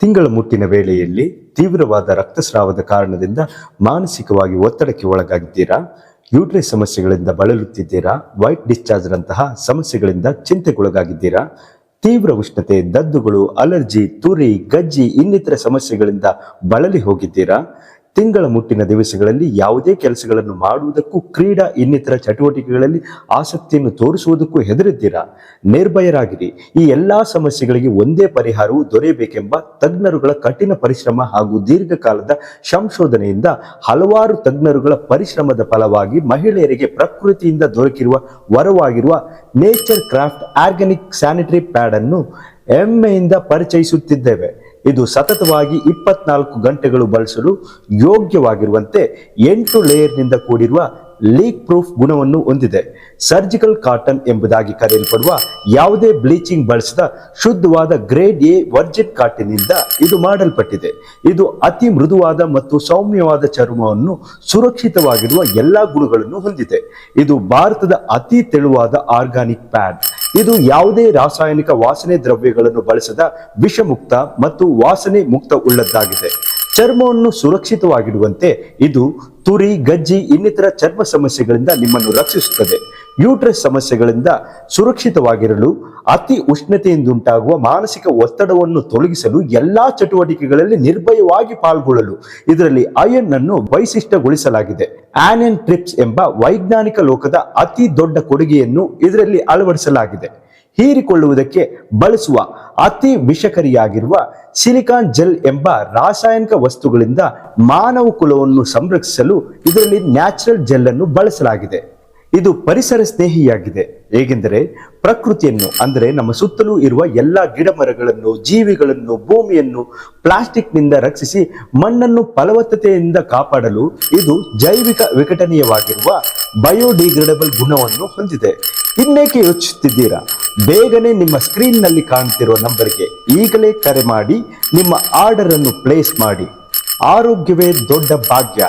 ತಿಂಗಳ ಮುಟ್ಟಿನ ವೇಳೆಯಲ್ಲಿ ತೀವ್ರವಾದ ರಕ್ತಸ್ರಾವದ ಕಾರಣದಿಂದ ಮಾನಸಿಕವಾಗಿ ಒತ್ತಡಕ್ಕೆ ಒಳಗಾಗಿದ್ದೀರಾ? ಯೂಟ್ರಸ್ ಸಮಸ್ಯೆಗಳಿಂದ ಬಳಲುತ್ತಿದ್ದೀರಾ? ವೈಟ್ ಡಿಸ್ಚಾರ್ಜ್ ರಂತಹ ಸಮಸ್ಯೆಗಳಿಂದ ಚಿಂತೆಗೊಳಗಾಗಿದ್ದೀರಾ? ತೀವ್ರ ಉಷ್ಣತೆ, ದದ್ದುಗಳು, ಅಲರ್ಜಿ, ತುರಿ, ಗಜ್ಜಿ ಇನ್ನಿತರ ಸಮಸ್ಯೆಗಳಿಂದ ಬಳಲಿ ಹೋಗಿದ್ದೀರಾ? ತಿಂಗಳ ಮುಟ್ಟಿನ ದಿವಸಗಳಲ್ಲಿ ಯಾವುದೇ ಕೆಲಸಗಳನ್ನು ಮಾಡುವುದಕ್ಕೂ ಕ್ರೀಡಾ ಇನ್ನಿತರ ಚಟುವಟಿಕೆಗಳಲ್ಲಿ ಆಸಕ್ತಿಯನ್ನು ತೋರಿಸುವುದಕ್ಕೂ ಹೆದರಿದ್ದೀರಾ? ನಿರ್ಭಯರಾಗಿರಿ. ಈ ಎಲ್ಲಾ ಸಮಸ್ಯೆಗಳಿಗೆ ಒಂದೇ ಪರಿಹಾರವು ದೊರೆಯಬೇಕೆಂಬ ತಜ್ಞರುಗಳ ಕಠಿಣ ಪರಿಶ್ರಮ ಹಾಗೂ ದೀರ್ಘಕಾಲದ ಸಂಶೋಧನೆಯಿಂದ ಹಲವಾರು ತಜ್ಞರುಗಳ ಪರಿಶ್ರಮದ ಫಲವಾಗಿ ಮಹಿಳೆಯರಿಗೆ ಪ್ರಕೃತಿಯಿಂದ ದೊರಕಿರುವ ವರವಾಗಿರುವ Nature Craft organic sanitary pad ಅನ್ನು ಹೆಮ್ಮೆಯಿಂದ ಪರಿಚಯಿಸುತ್ತಿದ್ದೇವೆ. ಇದು ಸತತವಾಗಿ 24 ಗಂಟೆಗಳು ಬಳಸಲು ಯೋಗ್ಯವಾಗಿರುವಂತೆ 8 ಲೇಯರ್ನಿಂದ ಕೂಡಿರುವ ಲೀಕ್ ಪ್ರೂಫ್ ಗುಣವನ್ನು ಹೊಂದಿದೆ. ಸರ್ಜಿಕಲ್ ಕಾಟನ್ ಎಂಬುದಾಗಿ ಕರೆಯಲ್ಪಡುವ ಯಾವುದೇ ಬ್ಲೀಚಿಂಗ್ ಬಳಸದ ಶುದ್ಧವಾದ ಗ್ರೇಡ್ ಎ ವರ್ಜಿನ್ ಕಾಟನ್ನಿಂದ ಇದು ಮಾಡಲ್ಪಟ್ಟಿದೆ. ಇದು ಅತಿ ಮೃದುವಾದ ಮತ್ತು ಸೌಮ್ಯವಾದ ಚರ್ಮವನ್ನು ಸುರಕ್ಷಿತವಾಗಿರುವ ಎಲ್ಲಾ ಗುಣಗಳನ್ನು ಹೊಂದಿದೆ. ಇದು ಭಾರತದ ಅತಿ ತೆಳುವಾದ ಆರ್ಗಾನಿಕ್ ಪ್ಯಾಡ್. ಇದು ಯಾವುದೇ ರಾಸಾಯನಿಕ ವಾಸನೆ ದ್ರವ್ಯಗಳನ್ನು ಬಳಸದ ವಿಷಮುಕ್ತ ಮತ್ತು ವಾಸನೆ ಮುಕ್ತ ಉಳ್ಳದ್ದಾಗಿದೆ. ಚರ್ಮವನ್ನು ಸುರಕ್ಷಿತವಾಗಿಡುವಂತೆ ಇದು ತುರಿ, ಗಜ್ಜಿ ಇನ್ನಿತರ ಚರ್ಮ ಸಮಸ್ಯೆಗಳಿಂದ ನಿಮ್ಮನ್ನು ರಕ್ಷಿಸುತ್ತದೆ. ಯೂಟ್ರಸ್ ಸಮಸ್ಯೆಗಳಿಂದ ಸುರಕ್ಷಿತವಾಗಿರಲು, ಅತಿ ಉಷ್ಣತೆಯಿಂದುಂಟಾಗುವ ಮಾನಸಿಕ ಒತ್ತಡವನ್ನು ತೊಲಗಿಸಲು, ಎಲ್ಲಾ ಚಟುವಟಿಕೆಗಳಲ್ಲಿ ನಿರ್ಭಯವಾಗಿ ಪಾಲ್ಗೊಳ್ಳಲು ಇದರಲ್ಲಿ ಅಯನ್ ಅನ್ನು ವೈಶಿಷ್ಟ್ಯಗೊಳಿಸಲಾಗಿದೆ. ಆನಿಯನ್ ಟ್ರಿಪ್ಸ್ ಎಂಬ ವೈಜ್ಞಾನಿಕ ಲೋಕದ ಅತಿ ದೊಡ್ಡ ಕೊಡುಗೆಯನ್ನು ಇದರಲ್ಲಿ ಅಳವಡಿಸಲಾಗಿದೆ. ಹೀರಿಕೊಳ್ಳುವುದಕ್ಕೆ ಬಳಸುವ ಅತಿ ವಿಷಕರಿಯಾಗಿರುವ ಸಿಲಿಕಾನ್ ಜೆಲ್ ಎಂಬ ರಾಸಾಯನಿಕ ವಸ್ತುಗಳಿಂದ ಮಾನವ ಕುಲವನ್ನು ಸಂರಕ್ಷಿಸಲು ಇದರಲ್ಲಿ ನ್ಯಾಚುರಲ್ ಜೆಲ್ ಅನ್ನು ಬಳಸಲಾಗಿದೆ. ಇದು ಪರಿಸರ ಸ್ನೇಹಿಯಾಗಿದೆ. ಹೇಗೆಂದರೆ ಪ್ರಕೃತಿಯನ್ನು, ಅಂದರೆ ನಮ್ಮ ಸುತ್ತಲೂ ಇರುವ ಎಲ್ಲ ಗಿಡ ಮರಗಳನ್ನು, ಜೀವಿಗಳನ್ನು, ಭೂಮಿಯನ್ನು ಪ್ಲಾಸ್ಟಿಕ್ ನಿಂದ ರಕ್ಷಿಸಿ ಮಣ್ಣನ್ನು ಫಲವತ್ತತೆಯಿಂದ ಕಾಪಾಡಲು ಇದು ಜೈವಿಕ ವಿಘಟನೀಯವಾಗಿರುವ ಬಯೋಡಿಗ್ರೇಡಬಲ್ ಗುಣವನ್ನು ಹೊಂದಿದೆ. ಇನ್ನೇಕೆ ಯೋಚಿಸುತ್ತಿದ್ದೀರಾ? ಬೇಗನೆ ನಿಮ್ಮ ಸ್ಕ್ರೀನ್ ನಲ್ಲಿ ಕಾಣುತ್ತಿರುವ ನಂಬರ್ಗೆ ಈಗಲೇ ಕರೆ ಮಾಡಿ ನಿಮ್ಮ ಆರ್ಡರ್ ಅನ್ನು ಪ್ಲೇಸ್ ಮಾಡಿ. ಆರೋಗ್ಯವೇ ದೊಡ್ಡ ಭಾಗ್ಯ.